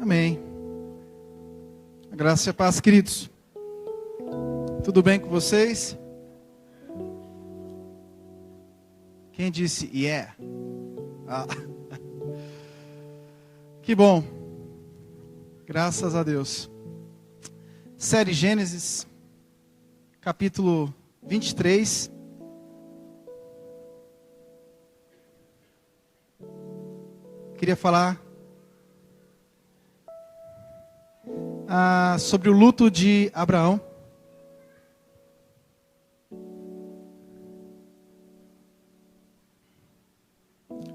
Amém. A graça e a paz, queridos. Tudo bem com vocês? Quem disse yeah? Ah. Que bom. Graças a Deus. Série Gênesis, capítulo 23. Queria falar sobre o luto de Abraão.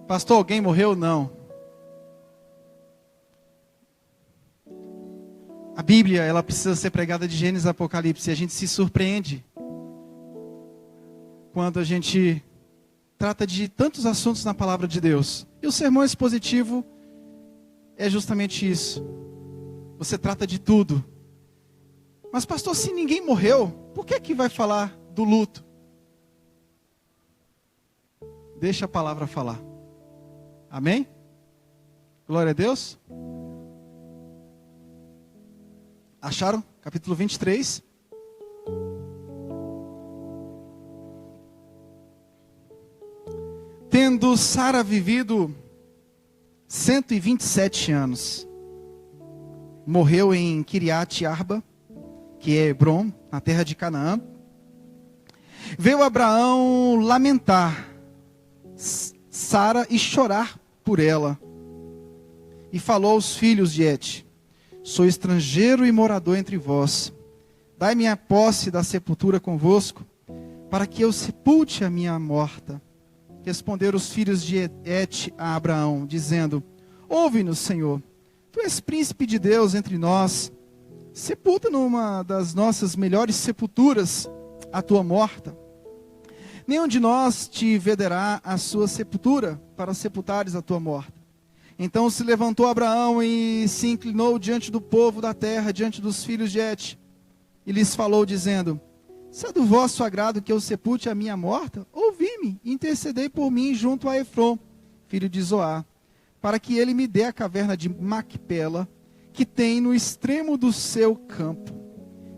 Pastor, alguém morreu? Não. A Bíblia, ela precisa ser pregada de Gênesis a Apocalipse. E a gente se surpreende quando a gente trata de tantos assuntos na palavra de Deus. E o sermão expositivo é justamente isso. Você trata de tudo. Mas pastor, se ninguém morreu, por que vai falar do luto? Deixa a palavra falar. Amém? Glória a Deus. Acharam? Capítulo 23. Tendo Sara vivido 127 anos, morreu em Kiriat Arba, que é Hebron, na terra de Canaã. Veio Abraão lamentar Sara e chorar por ela. E falou aos filhos de Et: sou estrangeiro e morador entre vós. Dai-me a posse da sepultura convosco, para que eu sepulte a minha morta. Responderam os filhos de Et a Abraão, dizendo: ouve-nos, Senhor, tu és príncipe de Deus entre nós. Sepulta numa das nossas melhores sepulturas a tua morta. Nenhum de nós te vederá a sua sepultura, para sepultares a tua morta. Então se levantou Abraão e se inclinou diante do povo da terra, diante dos filhos de Et, e lhes falou, dizendo: se é do vosso agrado que eu sepulte a minha morta, ouvi-me, intercedei por mim junto a Efron, filho de Zoar, para que ele me dê a caverna de Macpela, que tem no extremo do seu campo,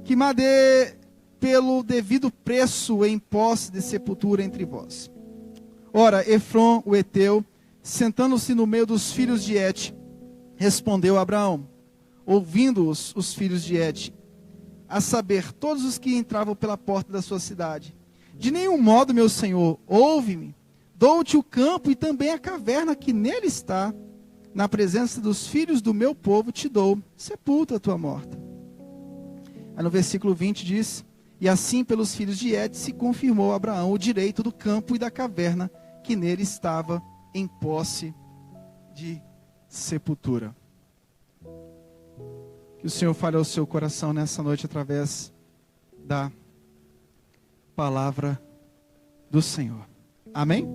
que me dê pelo devido preço em posse de sepultura entre vós. Ora, Efron, o Eteu, sentando-se no meio dos filhos de Et, respondeu a Abraão, ouvindo-os os filhos de Et, a saber, todos os que entravam pela porta da sua cidade: de nenhum modo, meu senhor, ouve-me, dou-te o campo e também a caverna que nele está, na presença dos filhos do meu povo te dou, sepulta a tua morta. Aí no versículo 20 diz: e assim pelos filhos de Et se confirmou a Abraão o direito do campo e da caverna que nele estava em posse de sepultura. Que o Senhor fale ao seu coração nessa noite através da palavra do Senhor. Amém?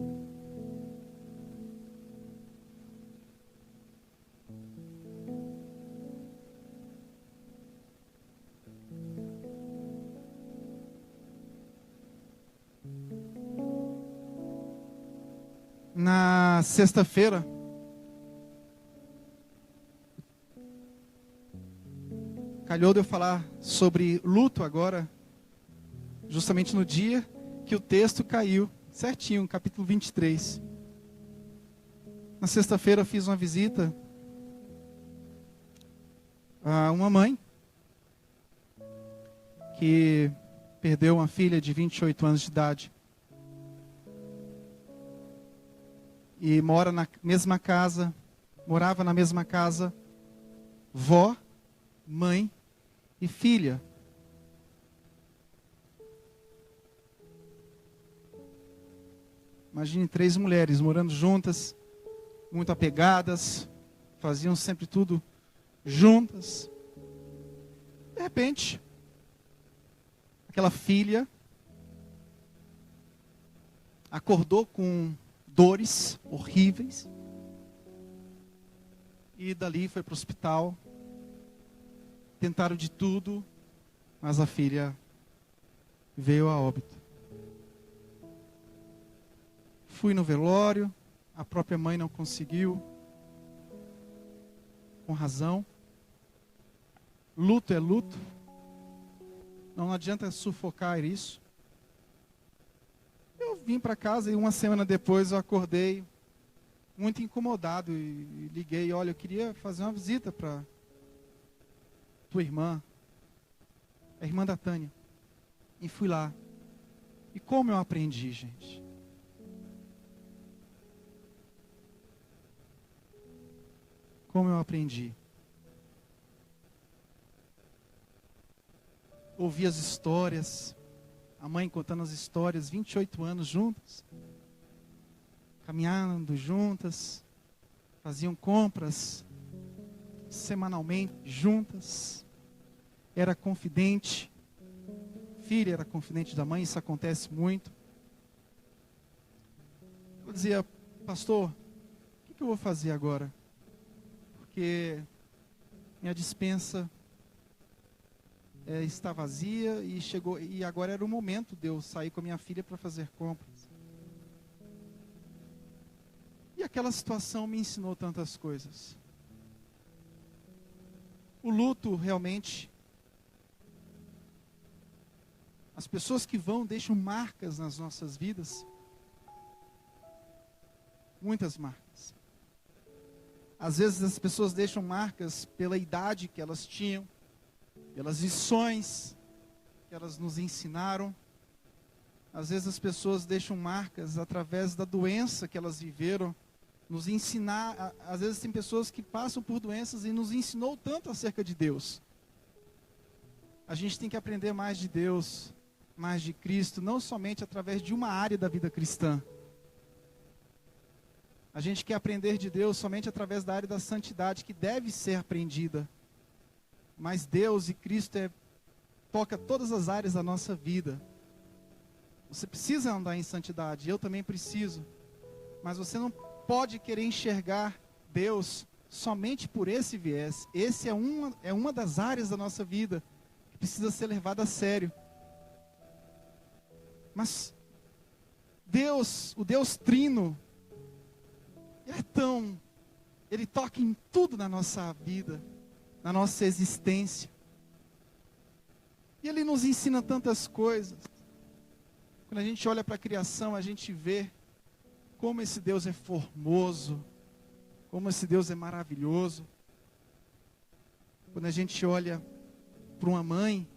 Na sexta-feira, calhou de eu falar sobre luto agora, justamente no dia que o texto caiu, certinho, capítulo 23. Na sexta-feira eu fiz uma visita a uma mãe que perdeu uma filha de 28 anos de idade. E morava na mesma casa, vó, mãe e filha. Imagine 3 mulheres morando juntas, muito apegadas, faziam sempre tudo juntas. De repente, aquela filha acordou com dores horríveis e dali foi para o hospital. Tentaram de tudo, mas a filha veio a óbito. Fui no velório, a própria mãe não conseguiu, com razão, Luto é luto. Não adianta sufocar isso. Eu vim para casa e uma semana depois eu acordei muito incomodado e liguei, olha, eu queria fazer uma visita para tua irmã, a irmã da Tânia. E fui lá. E como eu aprendi, gente? Como eu aprendi? Ouvi as histórias, a mãe contando as histórias, 28 anos juntas, caminhando juntas, faziam compras semanalmente juntas, era confidente, filha era confidente da mãe, isso acontece muito. Eu dizia, pastor, o que eu vou fazer agora? Porque minha despensa está vazia e agora era o momento de eu sair com a minha filha para fazer compras. E aquela situação me ensinou tantas coisas. O luto realmente, as pessoas que vão deixam marcas nas nossas vidas, muitas marcas. Às vezes as pessoas deixam marcas pela idade que elas tinham, pelas lições que elas nos ensinaram. Às vezes as pessoas deixam marcas através da doença que elas viveram, nos ensinar. Às vezes tem pessoas que passam por doenças e nos ensinou tanto acerca de Deus. A gente tem que aprender mais de Deus, mais de Cristo, não somente através de uma área da vida cristã. A gente quer aprender de Deus somente através da área da santidade, que deve ser aprendida. Mas Deus e Cristo toca todas as áreas da nossa vida. Você precisa andar em santidade, eu também preciso. Mas você não pode querer enxergar Deus somente por esse viés. Esse é uma das áreas da nossa vida que precisa ser levada a sério. Mas Deus, o Deus Trino, Ele toca em tudo na nossa vida, na nossa existência. E Ele nos ensina tantas coisas. Quando a gente olha para a criação, a gente vê como esse Deus é formoso, como esse Deus é maravilhoso. Quando a gente olha para uma mãe,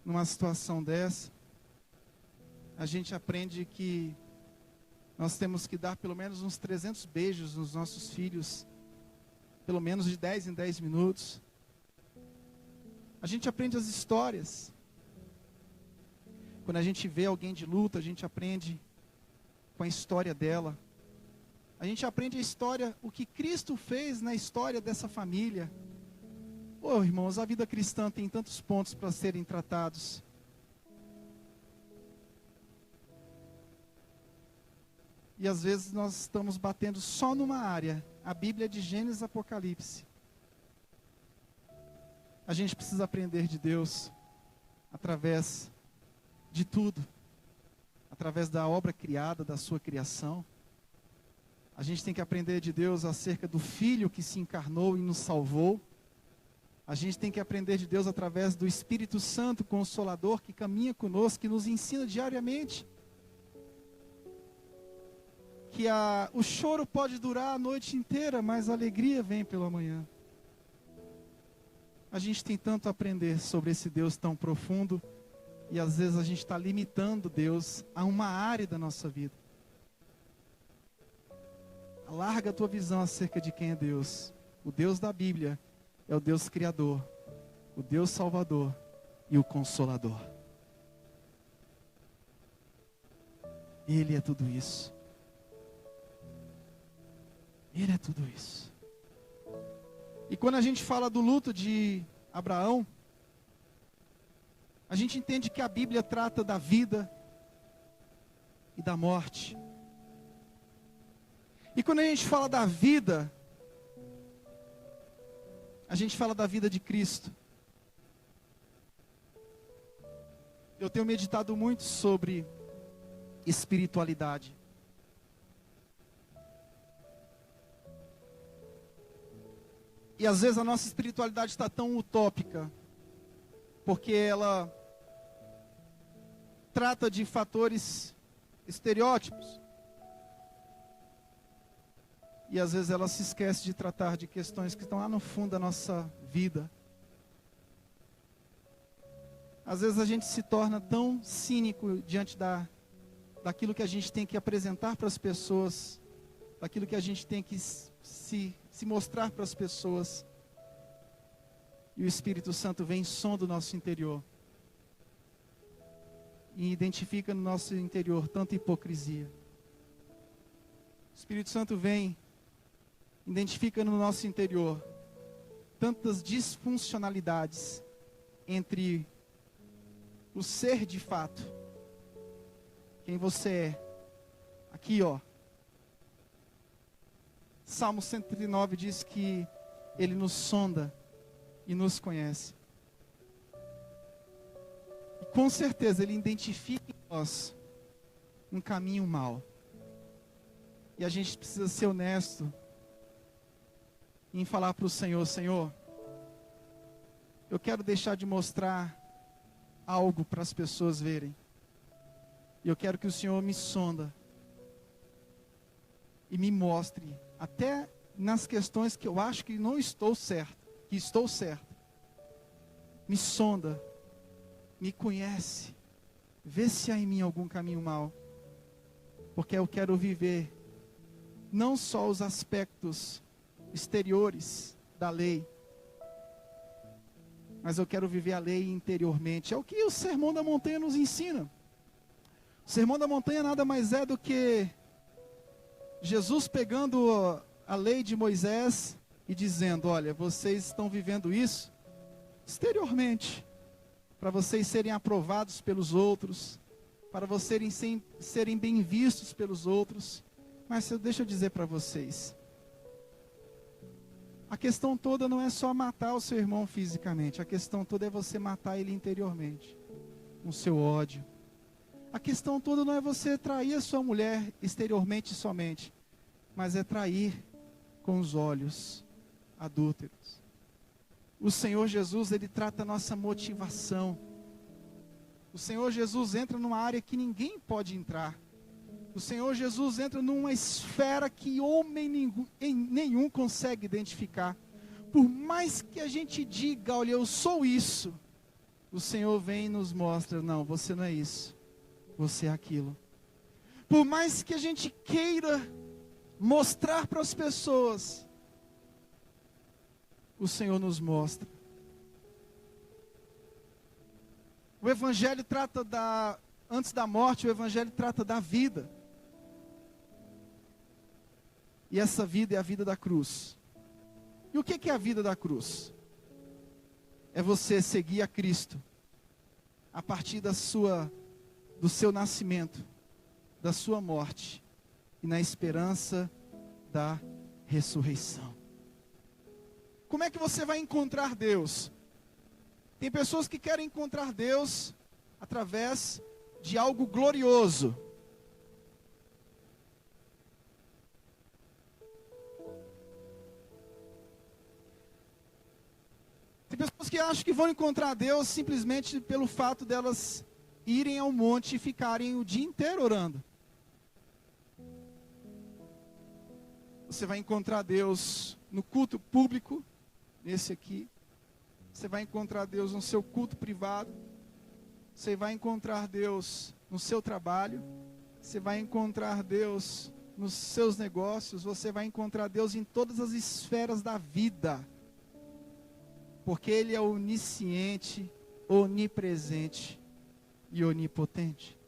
numa situação dessa, a gente aprende que nós temos que dar pelo menos uns 300 beijos nos nossos filhos, pelo menos de 10 em 10 minutos. A gente aprende as histórias. Quando a gente vê alguém de luta, a gente aprende com a história dela. A gente aprende a história, o que Cristo fez na história dessa família. Oh, irmãos, a vida cristã tem tantos pontos para serem tratados. E às vezes nós estamos batendo só numa área. A Bíblia é de Gênesis e Apocalipse. A gente precisa aprender de Deus através de tudo. Através da obra criada, da sua criação. A gente tem que aprender de Deus acerca do Filho que se encarnou e nos salvou. A gente tem que aprender de Deus através do Espírito Santo Consolador que caminha conosco, que nos ensina diariamente. Que o choro pode durar a noite inteira, mas a alegria vem pela manhã. A gente tem tanto a aprender sobre esse Deus tão profundo, e às vezes a gente está limitando Deus a uma área da nossa vida. Alarga a tua visão acerca de quem é Deus. O Deus da Bíblia é o Deus Criador, o Deus Salvador e o Consolador. Ele é tudo isso. Ele é tudo isso. E quando a gente fala do luto de Abraão, a gente entende que a Bíblia trata da vida e da morte. E quando a gente fala da vida, a gente fala da vida de Cristo. Eu tenho meditado muito sobre espiritualidade. E às vezes a nossa espiritualidade está tão utópica, porque ela trata de fatores estereótipos. E às vezes ela se esquece de tratar de questões que estão lá no fundo da nossa vida. Às vezes a gente se torna tão cínico diante daquilo que a gente tem que apresentar para as pessoas, daquilo que a gente tem que se mostrar para as pessoas. E o Espírito Santo vem em som do nosso interior. E identifica no nosso interior tanta hipocrisia. O Espírito Santo vem, identifica no nosso interior tantas disfuncionalidades entre o ser de fato, quem você é. Aqui, ó. Salmo 139 diz que Ele nos sonda e nos conhece. E com certeza Ele identifica em nós um caminho mau. E a gente precisa ser honesto em falar para o Senhor: Senhor, eu quero deixar de mostrar algo para as pessoas verem. E eu quero que o Senhor me sonda e me mostre, até nas questões que eu acho que não estou certo, que estou certo. Me sonda, me conhece, vê se há em mim algum caminho mau. Porque eu quero viver não só os aspectos exteriores da lei, mas eu quero viver a lei interiormente. É o que o Sermão da Montanha nos ensina. O Sermão da Montanha nada mais é do que Jesus pegando a lei de Moisés e dizendo: olha, vocês estão vivendo isso exteriormente, para vocês serem aprovados pelos outros, para vocês serem bem vistos pelos outros. Mas deixa eu dizer para vocês, a questão toda não é só matar o seu irmão fisicamente. A questão toda é você matar ele interiormente, com seu ódio. A questão toda não é você trair a sua mulher exteriormente somente, mas é trair com os olhos adúlteros. O Senhor Jesus, Ele trata a nossa motivação. O Senhor Jesus entra numa área que ninguém pode entrar. O Senhor Jesus entra numa esfera que homem nenhum consegue identificar. Por mais que a gente diga: olha, eu sou isso, o Senhor vem e nos mostra: não, você não é isso, você é aquilo. Por mais que a gente queira mostrar para as pessoas, o Senhor nos mostra. O Evangelho trata antes da morte, o Evangelho trata da vida. E essa vida é a vida da cruz. E o que é a vida da cruz? É você seguir a Cristo a partir do seu nascimento, da sua morte e na esperança da ressurreição. Como é que você vai encontrar Deus? Tem pessoas que querem encontrar Deus através de algo glorioso. Tem pessoas que acham que vão encontrar Deus simplesmente pelo fato delas irem ao monte e ficarem o dia inteiro orando. Você vai encontrar Deus no culto público, nesse aqui. Você vai encontrar Deus no seu culto privado. Você vai encontrar Deus no seu trabalho. Você vai encontrar Deus nos seus negócios. Você vai encontrar Deus em todas as esferas da vida. Porque Ele é onisciente, onipresente e onipotente.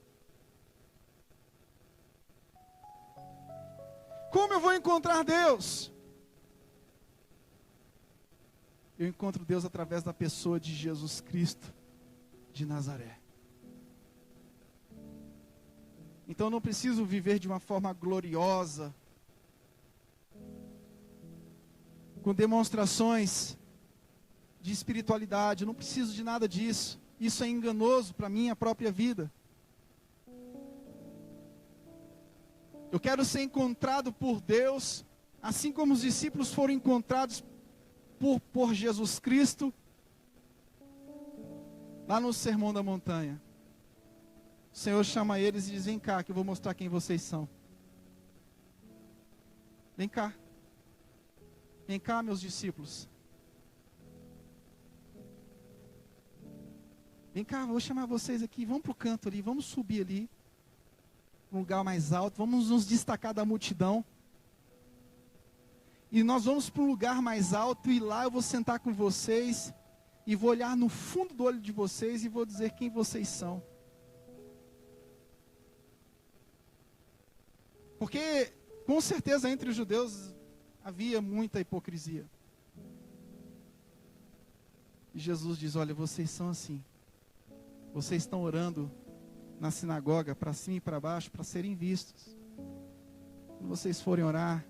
Como eu vou encontrar Deus? Eu encontro Deus através da pessoa de Jesus Cristo de Nazaré. Então eu não preciso viver de uma forma gloriosa, com demonstrações de espiritualidade. Eu não preciso de nada disso. Isso é enganoso para a minha própria vida. Eu quero ser encontrado por Deus, assim como os discípulos foram encontrados por Jesus Cristo, lá no Sermão da Montanha. O Senhor chama eles e diz: vem cá, que eu vou mostrar quem vocês são. Vem cá. Vem cá, meus discípulos. Vem cá, vou chamar vocês aqui. Vamos para o canto ali, vamos subir ali. Um lugar mais alto, vamos nos destacar da multidão. E nós vamos para um lugar mais alto e lá eu vou sentar com vocês e vou olhar no fundo do olho de vocês e vou dizer quem vocês são. Porque, com certeza, entre os judeus havia muita hipocrisia. E Jesus diz: olha, vocês são assim. Vocês estão orando na sinagoga, para cima e para baixo, para serem vistos. Quando vocês forem orar,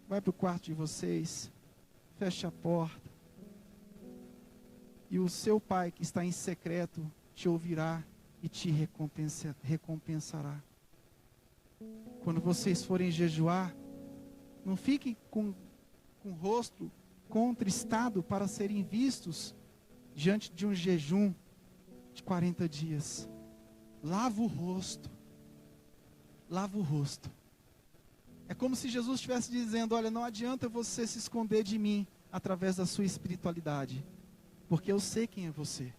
vai para o quarto de vocês, feche a porta. E o seu pai que está em secreto te ouvirá e te recompensará. Quando vocês forem jejuar, não fiquem com o rosto contristado para serem vistos diante de um jejum de 40 dias. Lava o rosto. Lava o rosto. É como se Jesus estivesse dizendo: olha, não adianta você se esconder de mim através da sua espiritualidade, porque eu sei quem é você.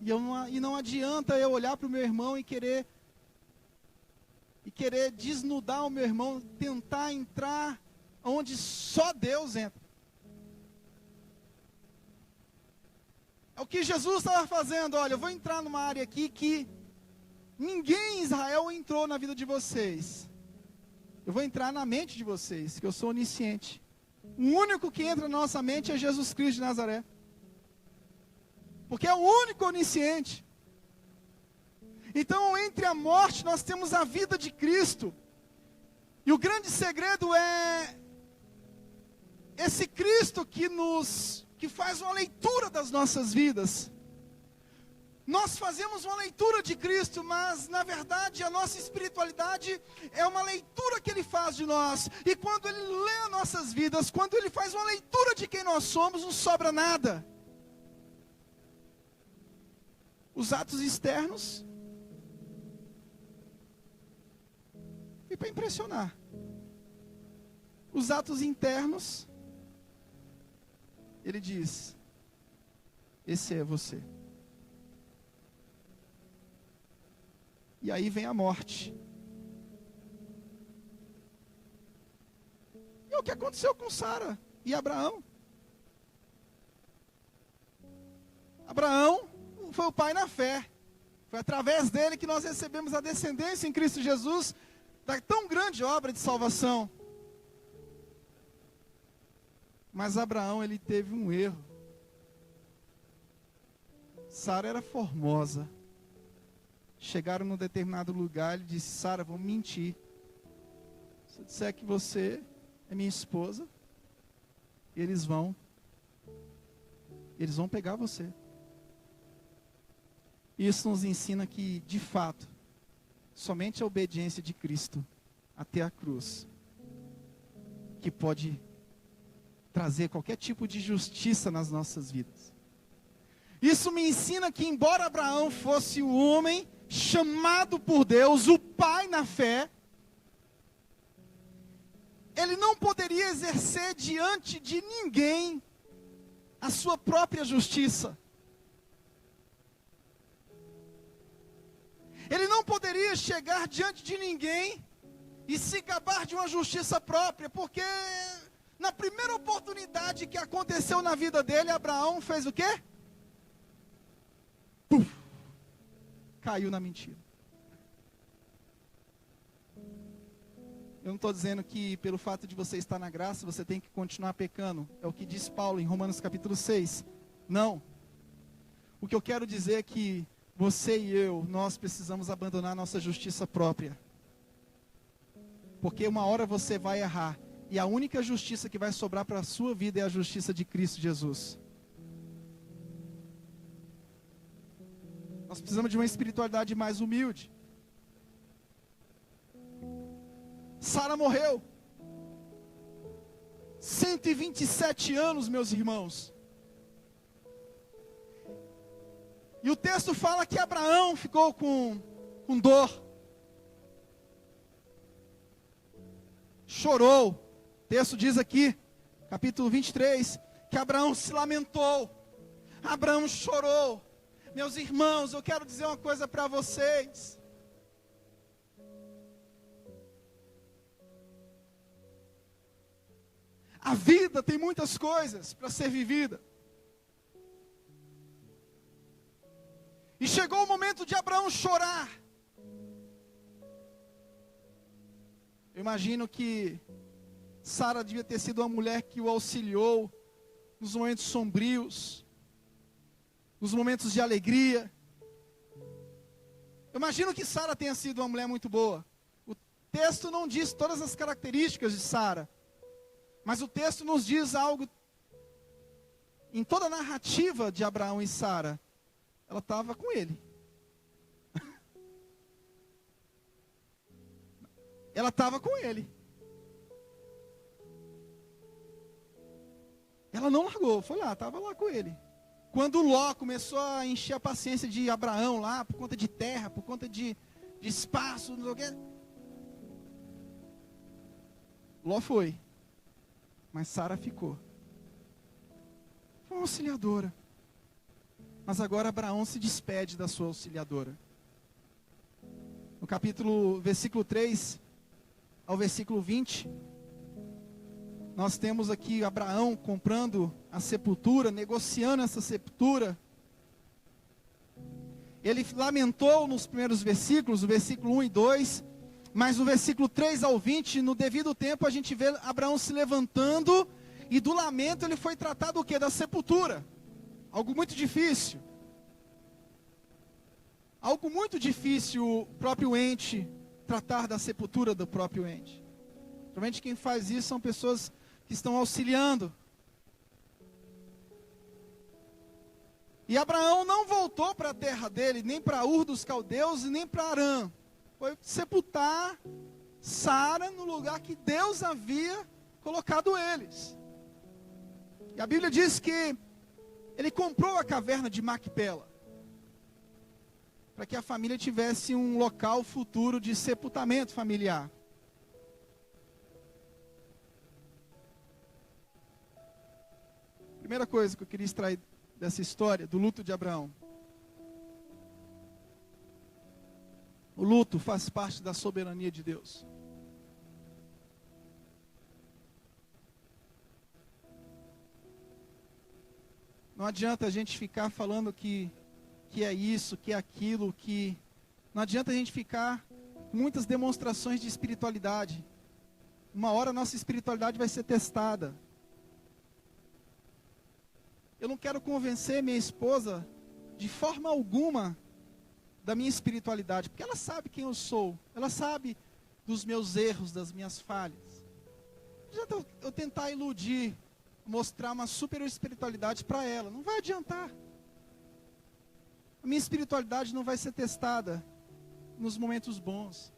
E não adianta eu olhar para o meu irmão e querer desnudar o meu irmão, tentar entrar onde só Deus entra. É o que Jesus estava fazendo. Olha, eu vou entrar numa área aqui que ninguém em Israel entrou na vida de vocês. Eu vou entrar na mente de vocês, que eu sou onisciente. O único que entra na nossa mente é Jesus Cristo de Nazaré. Porque é o único onisciente. Então, entre a morte, nós temos a vida de Cristo. E o grande segredo é esse Cristo que faz uma leitura das nossas vidas. Nós fazemos uma leitura de Cristo, mas na verdade a nossa espiritualidade é uma leitura que Ele faz de nós. E quando Ele lê as nossas vidas, quando Ele faz uma leitura de quem nós somos, não sobra nada. Os atos externos, e para impressionar. Os atos internos, Ele diz: esse é você. E aí vem a morte. E o que aconteceu com Sara e Abraão? Abraão foi o pai na fé. Foi através dele que nós recebemos a descendência em Cristo Jesus da tão grande obra de salvação. Mas Abraão, ele teve um erro. Sara era formosa. Chegaram num determinado lugar, ele disse: Sara, vamos mentir. Se eu disser que você é minha esposa, eles vão pegar você. Isso nos ensina que, de fato, somente a obediência de Cristo até a cruz, que pode trazer qualquer tipo de justiça nas nossas vidas. Isso me ensina que, embora Abraão fosse um homem chamado por Deus, o pai na fé, ele não poderia exercer diante de ninguém a sua própria justiça. Ele não poderia chegar diante de ninguém e se gabar de uma justiça própria, porque na primeira oportunidade que aconteceu na vida dele, Abraão fez o quê? Puf! Caiu na mentira. Eu não estou dizendo que pelo fato de você estar na graça, você tem que continuar pecando. É o que diz Paulo em Romanos capítulo 6. Não. O que eu quero dizer é que você e eu, nós precisamos abandonar nossa justiça própria. Porque uma hora você vai errar. E a única justiça que vai sobrar para a sua vida é a justiça de Cristo Jesus. Nós precisamos de uma espiritualidade mais humilde. Sara morreu. 127 anos, meus irmãos. E o texto fala que Abraão ficou com dor. Chorou. O texto diz aqui, capítulo 23, que Abraão se lamentou. Abraão chorou. Meus irmãos, eu quero dizer uma coisa para vocês. A vida tem muitas coisas para ser vivida. E chegou o momento de Abraão chorar. Eu imagino que Sara devia ter sido uma mulher que o auxiliou nos momentos sombrios, nos momentos de alegria. Eu imagino que Sara tenha sido uma mulher muito boa. O texto não diz todas as características de Sara, mas o texto nos diz algo. Em toda a narrativa de Abraão e Sara, ela estava com ele. Ela estava com ele. Ela não largou, foi lá, estava lá com ele. Quando Ló começou a encher a paciência de Abraão lá, por conta de terra, por conta de espaço, não sei o quê. Ló foi. Mas Sara ficou. Foi uma auxiliadora. Mas agora Abraão se despede da sua auxiliadora. No versículo 3 ao versículo 20, nós temos aqui Abraão comprando a sepultura, negociando essa sepultura. Ele lamentou nos primeiros versículos, o versículo 1 e 2, mas no versículo 3 ao 20, no devido tempo, a gente vê Abraão se levantando, e do lamento ele foi tratado o quê? Da sepultura. Algo muito difícil. Algo muito difícil o próprio ente tratar da sepultura do próprio ente. Geralmente quem faz isso são pessoas que estão auxiliando. E Abraão não voltou para a terra dele, nem para Ur dos Caldeus e nem para Harã. Foi sepultar Sara no lugar que Deus havia colocado eles. E a Bíblia diz que ele comprou a caverna de Macpela, para que a família tivesse um local futuro de sepultamento familiar. Primeira coisa que eu queria extrair dessa história, do luto de Abraão. O luto faz parte da soberania de Deus. Não adianta a gente ficar falando que é isso, que é aquilo, que... Não adianta a gente ficar com muitas demonstrações de espiritualidade. Uma hora a nossa espiritualidade vai ser testada. Eu não quero convencer minha esposa de forma alguma da minha espiritualidade, porque ela sabe quem eu sou, ela sabe dos meus erros, das minhas falhas. Não adianta eu tentar iludir, mostrar uma super espiritualidade para ela, não vai adiantar. A minha espiritualidade não vai ser testada nos momentos bons.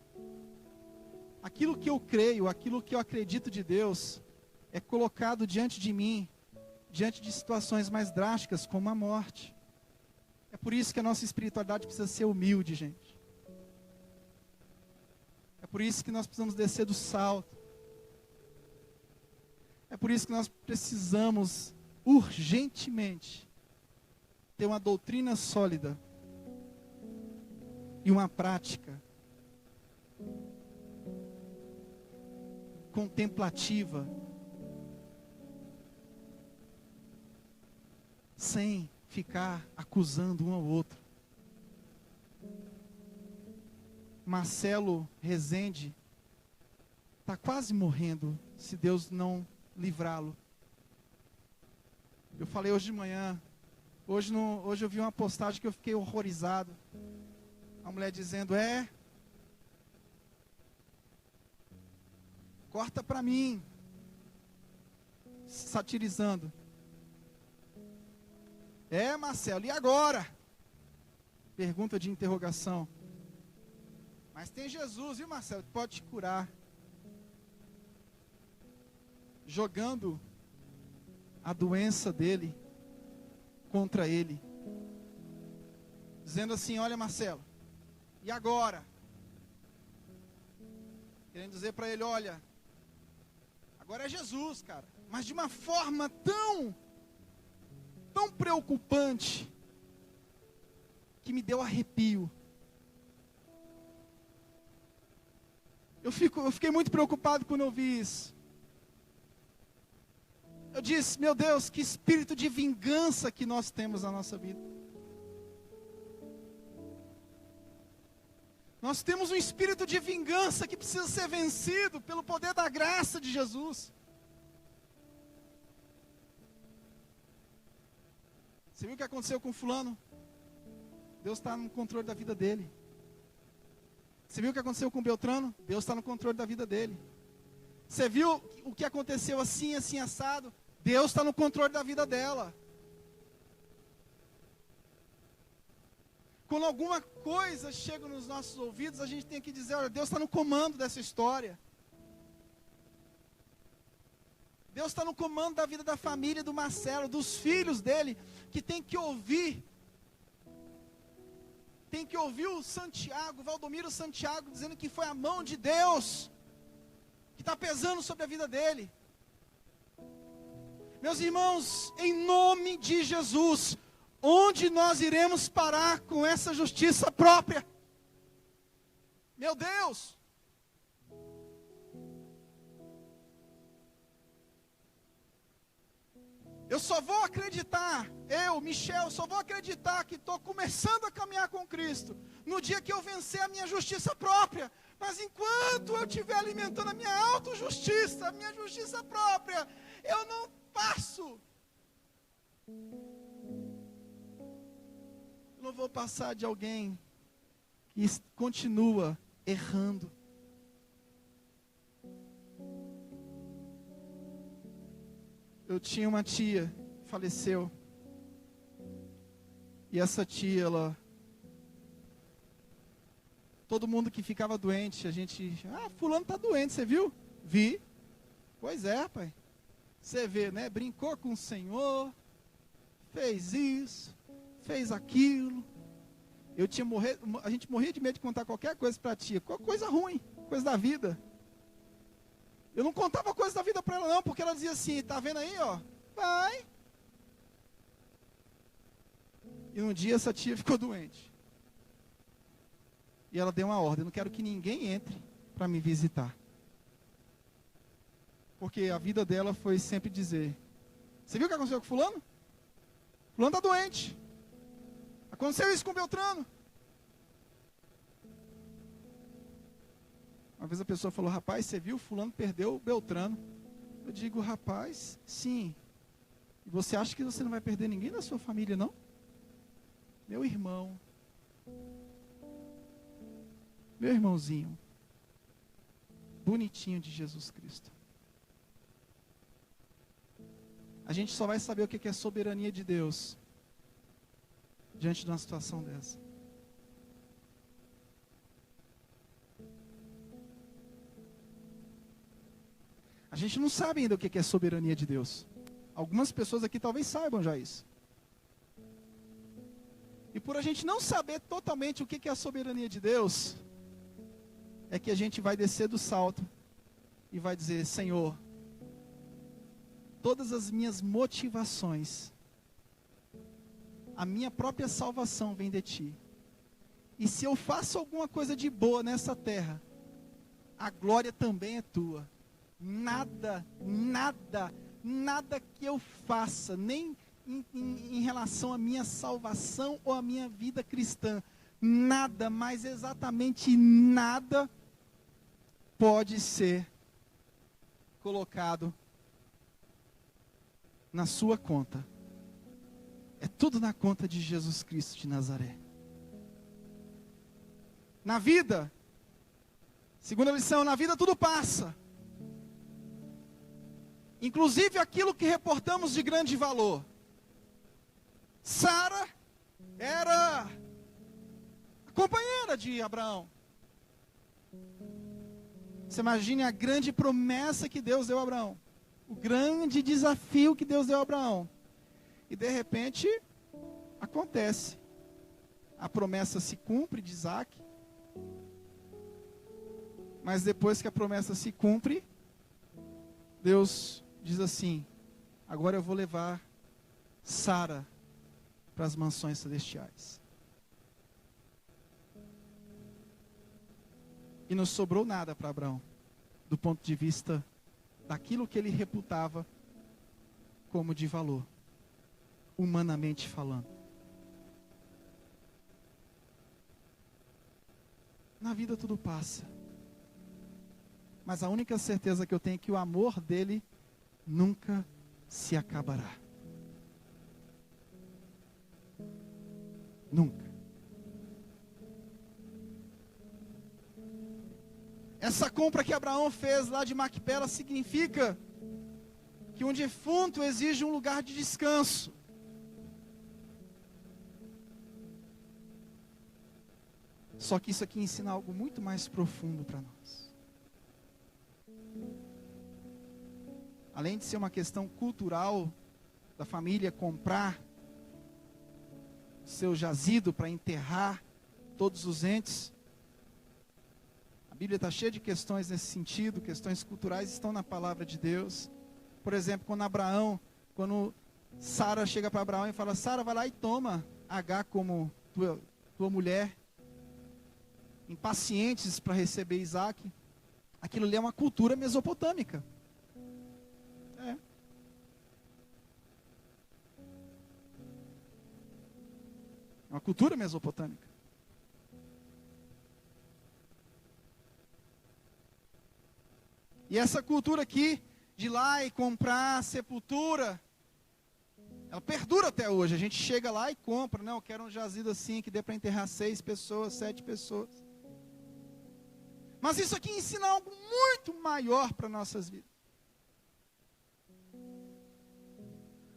Aquilo que eu creio, aquilo que eu acredito de Deus, é colocado diante de mim, diante de situações mais drásticas, como a morte. É por isso que a nossa espiritualidade precisa ser humilde, gente. É por isso que nós precisamos descer do salto. É por isso que nós precisamos, urgentemente, ter uma doutrina sólida e uma prática contemplativa, sem ficar acusando um ao outro. Marcelo Rezende está quase morrendo, se Deus não livrá-lo. Eu falei hoje de manhã, hoje eu vi uma postagem que eu fiquei horrorizado. A mulher dizendo, corta para mim, satirizando. Marcelo, e agora? Pergunta de interrogação. Mas tem Jesus, viu, Marcelo, que pode te curar. jogando a doença dele contra ele, dizendo assim: olha, Marcelo, e agora? Querendo dizer para ele: olha, agora é Jesus, cara. Mas de uma forma tão preocupante, que me deu arrepio. Eu fiquei muito preocupado quando eu vi isso. Eu disse: meu Deus, que espírito de vingança que nós temos na nossa vida. Nós temos um espírito de vingança que precisa ser vencido pelo poder da graça de Jesus. Você viu o que aconteceu com fulano? Deus está no controle da vida dele. Você viu o que aconteceu com Beltrano? Deus está no controle da vida dele. Você viu o que aconteceu assim, assim, assado? Deus está no controle da vida dela. Quando alguma coisa chega nos nossos ouvidos, a gente tem que dizer: olha, Deus está no comando dessa história. Deus está no comando da vida da família do Marcelo, dos filhos dele, que tem que ouvir o Santiago, Valdomiro Santiago, dizendo que foi a mão de Deus que está pesando sobre a vida dele. Meus irmãos, em nome de Jesus, onde nós iremos parar com essa justiça própria? Meu Deus! Eu só vou acreditar, Michel, só vou acreditar que estou começando a caminhar com Cristo no dia que eu vencer a minha justiça própria. Mas enquanto eu estiver alimentando a minha autojustiça, a minha justiça própria, eu não passo. Eu não vou passar de alguém que continua errando. Eu tinha uma tia, faleceu. E essa tia, todo mundo que ficava doente, a gente: fulano está doente, você viu? Vi. Pois é, pai. Você vê, né? Brincou com o Senhor, fez isso, fez aquilo. A gente morria de medo de contar qualquer coisa para a tia, coisa ruim, coisa da vida. Eu não contava coisa da vida para ela não, porque ela dizia assim: tá vendo aí, ó, vai. E um dia essa tia ficou doente. E ela deu uma ordem: não quero que ninguém entre para me visitar. Porque a vida dela foi sempre dizer: você viu o que aconteceu com fulano? Fulano está doente. Aconteceu isso com Beltrano. Uma vez a pessoa falou: rapaz, você viu? Fulano perdeu o Beltrano. Eu digo: rapaz, sim. E você acha que você não vai perder ninguém da sua família, não? Meu irmão. Meu irmãozinho. Bonitinho de Jesus Cristo. A gente só vai saber o que é soberania de Deus diante de uma situação dessa. A gente não sabe ainda o que é soberania de Deus. Algumas pessoas aqui talvez saibam já isso. E por a gente não saber totalmente o que é a soberania de Deus, é que a gente vai descer do salto e vai dizer: Senhor, todas as minhas motivações, a minha própria salvação vem de Ti. E se eu faço alguma coisa de boa nessa terra, a glória também é Tua. Nada que eu faça, nem em relação à minha salvação ou à minha vida cristã, nada, mas exatamente nada, pode ser colocado na sua conta. É tudo na conta de Jesus Cristo de Nazaré. Na vida, segunda lição, na vida tudo passa. Inclusive aquilo que reportamos de grande valor. Sara era a companheira de Abraão. Você imagine a grande promessa que Deus deu a Abraão. O grande desafio que Deus deu a Abraão. E de repente, acontece. A promessa se cumpre de Isaac. Mas depois que a promessa se cumpre, Deus diz assim: agora eu vou levar Sara para as mansões celestiais. E não sobrou nada para Abraão, do ponto de vista daquilo que ele reputava como de valor, humanamente falando. Na vida tudo passa. Mas a única certeza que eu tenho é que o amor dele nunca se acabará. Nunca. Essa compra que Abraão fez lá de Macpela significa que um defunto exige um lugar de descanso. Só que isso aqui ensina algo muito mais profundo para nós. Além de ser uma questão cultural da família comprar seu jazido para enterrar todos os entes, a Bíblia está cheia de questões nesse sentido, questões culturais estão na palavra de Deus. Por exemplo, quando Sara chega para Abraão e fala: Sara, vai lá e toma H como tua mulher, impacientes para receber Isaac. Aquilo ali é uma cultura mesopotâmica. É. Uma cultura mesopotâmica. E essa cultura aqui, de ir lá e comprar a sepultura, ela perdura até hoje. A gente chega lá e compra, né? Eu quero um jazido assim, que dê para enterrar 6 pessoas, 7 pessoas. Mas isso aqui ensina algo muito maior para nossas vidas.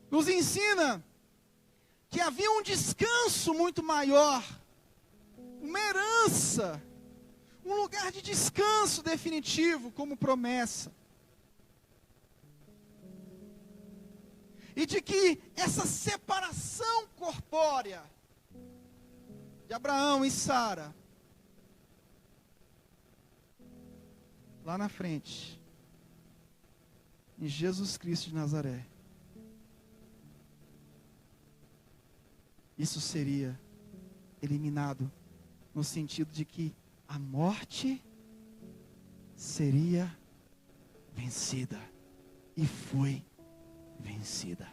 Nos ensina que havia um descanso muito maior, uma herança, um lugar de descanso definitivo como promessa. E de que essa separação corpórea de Abraão e Sara, lá na frente, em Jesus Cristo de Nazaré, isso seria eliminado, no sentido de que a morte seria vencida, e foi vencida.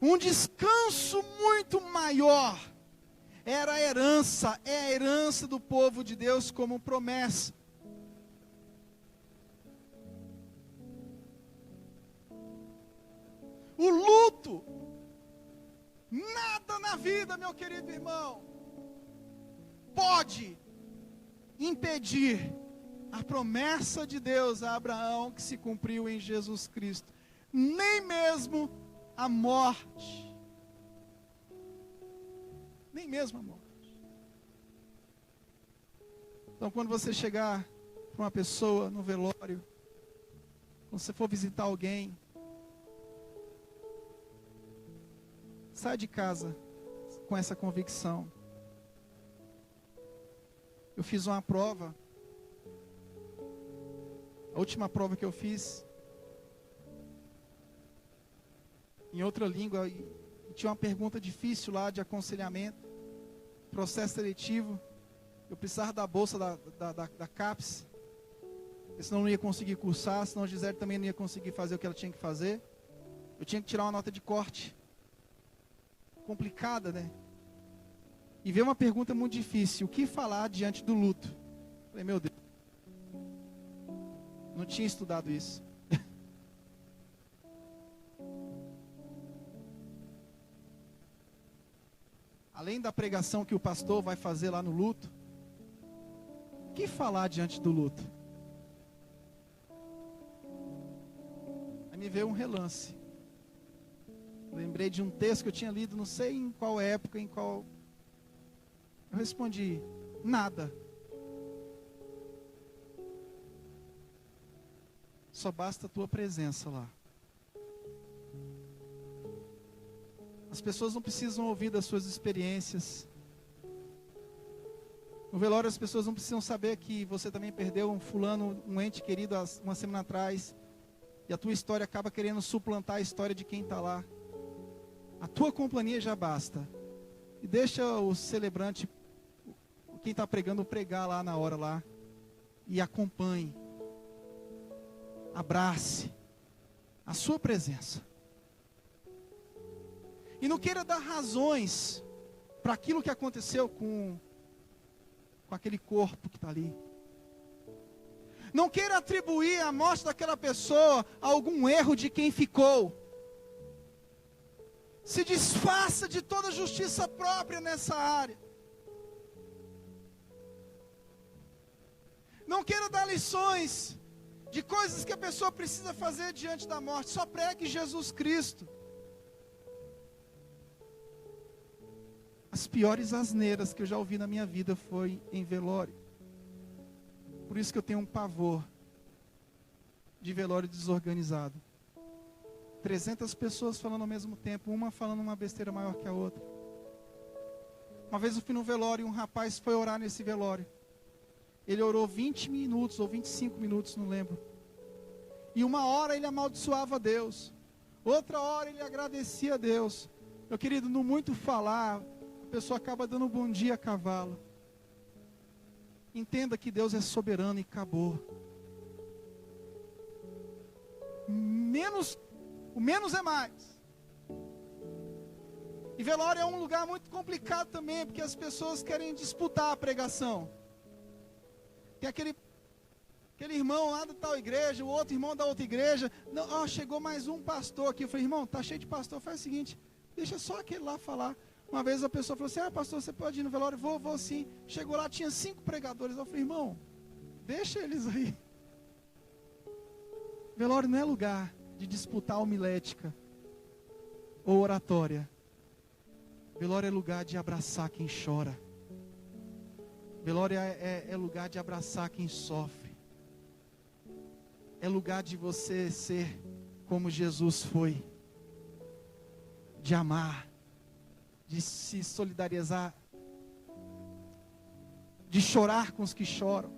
Um descanso muito maior era a herança, é a herança do povo de Deus como promessa. O luto, nada na vida, meu querido irmão, pode impedir a promessa de Deus a Abraão que se cumpriu em Jesus Cristo. Nem mesmo a morte. Nem mesmo a morte. Então, quando você chegar para uma pessoa no velório, quando você for visitar alguém, sai de casa com essa convicção. Eu fiz uma prova. A última prova que eu fiz, em outra língua, e tinha uma pergunta difícil lá de aconselhamento, processo seletivo. Eu precisava da bolsa da CAPES, senão eu não ia conseguir cursar, senão a Gisele também não ia conseguir fazer o que ela tinha que fazer. Eu tinha que tirar uma nota de corte. Complicada, né? E veio uma pergunta muito difícil: o que falar diante do luto? Falei, meu Deus, não tinha estudado isso. Além da pregação que o pastor vai fazer lá no luto, o que falar diante do luto? Aí me veio um relance. Lembrei de um texto que eu tinha lido, não sei em qual época, em qual... Eu respondi, nada. Só basta a tua presença lá. As pessoas não precisam ouvir das suas experiências. No velório as pessoas não precisam saber que você também perdeu um fulano, um ente querido há uma semana atrás. E a tua história acaba querendo suplantar a história de quem está lá. A tua companhia já basta. E deixa o celebrante, quem está pregando, pregar lá na hora lá. E acompanhe. Abrace a sua presença. E não queira dar razões para aquilo que aconteceu com aquele corpo que está ali. Não queira atribuir a morte daquela pessoa a algum erro de quem ficou. Se desfaça de toda justiça própria nessa área. Não queira dar lições de coisas que a pessoa precisa fazer diante da morte. Só pregue Jesus Cristo. As piores asneiras que eu já ouvi na minha vida foi em velório. Por isso que eu tenho um pavor de velório desorganizado. 300 pessoas falando ao mesmo tempo, uma falando uma besteira maior que a outra. Uma vez eu fui no velório e um rapaz foi orar nesse velório. Ele orou 20 minutos ou 25 minutos, não lembro. E uma hora ele amaldiçoava Deus. Outra hora ele agradecia a Deus. Meu querido, no muito falar, a pessoa acaba dando um bom dia a cavalo. Entenda que Deus é soberano e acabou. O menos é mais. E velório é um lugar muito complicado também, porque as pessoas querem disputar a pregação. Tem aquele irmão lá da tal igreja, o outro irmão da outra igreja. Não, chegou mais um pastor aqui. Eu falei, irmão, tá cheio de pastor. Faz o seguinte, deixa só aquele lá falar. Uma vez a pessoa falou assim, pastor, você pode ir no velório? Vou sim. Chegou lá, tinha 5 pregadores. Eu falei, irmão, deixa eles aí. Velório não é lugar de disputar homilética ou oratória. Velório é lugar de abraçar quem chora. Velório é lugar de abraçar quem sofre. É lugar de você ser como Jesus foi. De amar. De se solidarizar. De chorar com os que choram.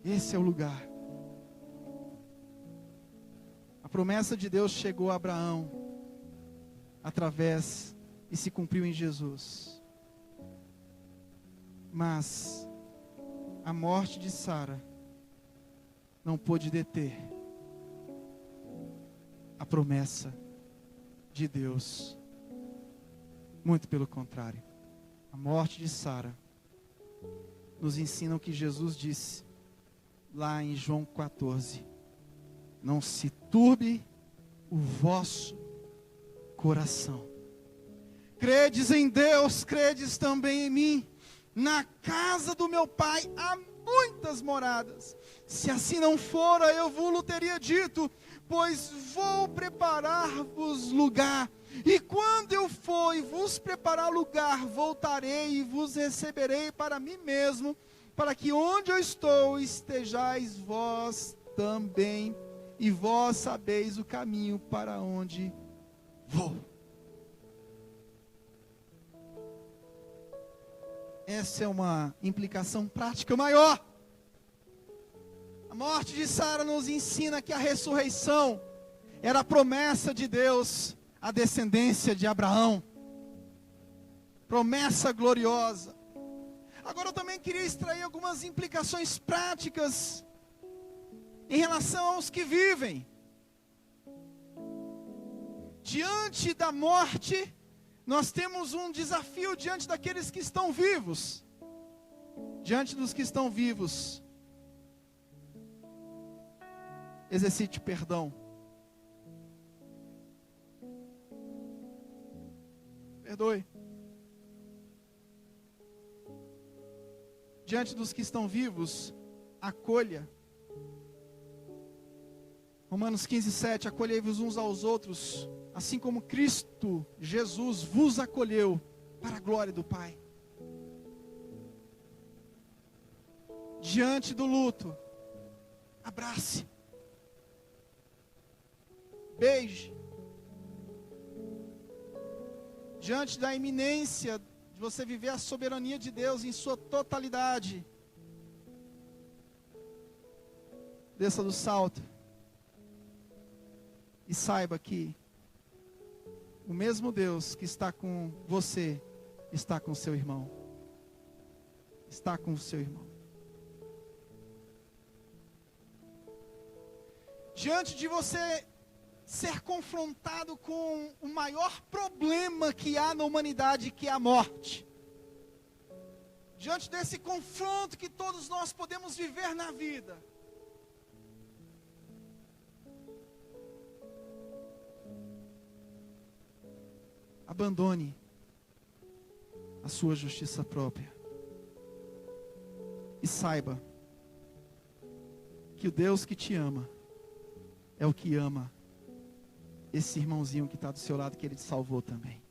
Esse é o lugar. A promessa de Deus chegou a Abraão através e se cumpriu em Jesus. Mas a morte de Sara não pôde deter a promessa de Deus. Muito pelo contrário. A morte de Sara nos ensina o que Jesus disse lá em João 14. Não se turbe o vosso coração. Credes em Deus, credes também em mim. Na casa do meu pai há muitas moradas. Se assim não fora, eu vos teria dito, pois vou preparar-vos lugar. E quando eu for e vos preparar lugar, voltarei e vos receberei para mim mesmo, para que onde eu estou estejais vós também, e vós sabeis o caminho para onde vou. Essa é uma implicação prática maior. A morte de Sara nos ensina que a ressurreição era a promessa de Deus à descendência de Abraão. Promessa gloriosa. Agora eu também queria extrair algumas implicações práticas em relação aos que vivem. Diante da morte, nós temos um desafio diante daqueles que estão vivos. Diante dos que estão vivos, exercite perdão. Perdoe. Diante dos que estão vivos, acolha. Romanos 15:7, acolhei-vos uns aos outros, assim como Cristo Jesus vos acolheu para a glória do Pai. Diante do luto, Abrace. Beije. Diante da iminência de você viver a soberania de Deus em sua totalidade, desça do salto e saiba que o mesmo Deus que está com você está com seu irmão. Está com o seu irmão. Diante de você ser confrontado com o maior problema que há na humanidade, que é a morte. Diante desse confronto que todos nós podemos viver na vida, abandone a sua justiça própria e saiba que o Deus que te ama é o que ama esse irmãozinho que está do seu lado, que Ele te salvou também.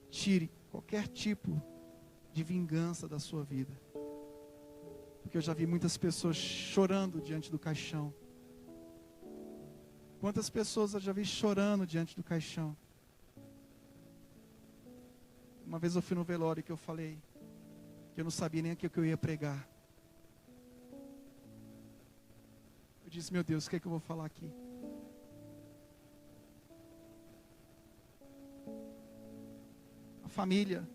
Tire qualquer tipo de vingança da sua vida, porque eu já vi muitas pessoas chorando diante do caixão. Quantas pessoas eu já vi chorando diante do caixão? Uma vez eu fui no velório que eu falei que eu não sabia nem o que eu ia pregar. Eu disse, meu Deus, o que é que eu vou falar aqui? A família.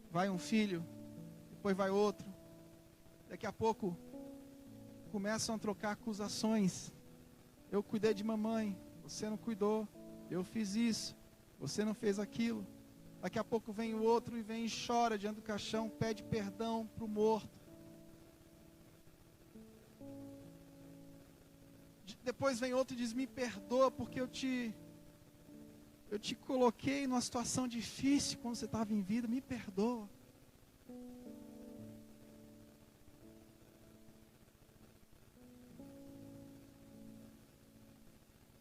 Vai um filho, depois vai outro. Daqui a pouco começam a trocar acusações. Eu cuidei de mamãe, você não cuidou. Eu fiz isso, você não fez aquilo. Daqui a pouco vem o outro e vem e chora diante do caixão, pede perdão para o morto. Depois vem outro e diz, me perdoa porque eu te coloquei numa situação difícil quando você estava em vida, me perdoa.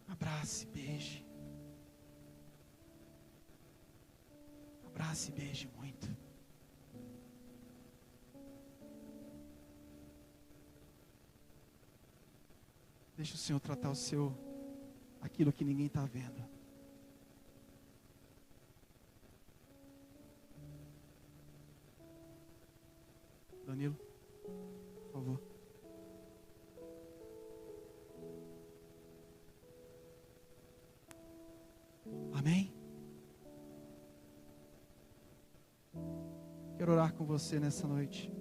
Abrace, beije. Abrace e beije muito. Deixa o Senhor tratar aquilo que ninguém está vendo. Danilo, por favor. Amém? Quero orar com você nessa noite.